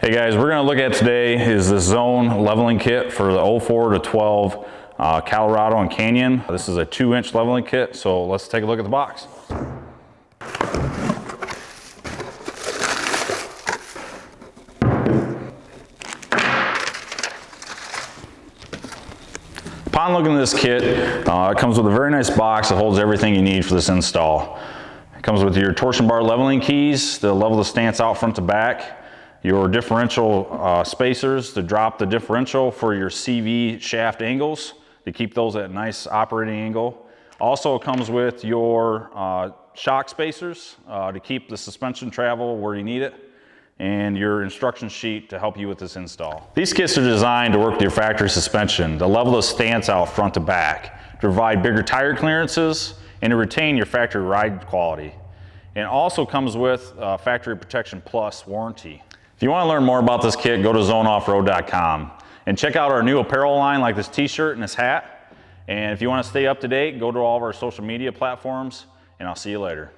Hey guys, we're going to look at today is the zone leveling kit for the 04 to 12 Colorado and Canyon. This is a 2-inch leveling kit, so let's take a look at the box. Upon looking at this kit, it comes with a very nice box that holds everything you need for this install. It comes with your torsion bar leveling keys to level the stance out front to back, your differential spacers to drop the differential for your CV shaft angles to keep those at a nice operating angle. Also it comes with your shock spacers to keep the suspension travel where you need it, and your instruction sheet to help you with this install. These kits are designed to work with your factory suspension to level the stance out front to back, to provide bigger tire clearances, and to retain your factory ride quality. And it also comes with Factory Protection Plus warranty. If you want to learn more about this kit, go to zoneoffroad.com and check out our new apparel line like this t-shirt and this hat. And if you want to stay up to date, go to all of our social media platforms, and I'll see you later.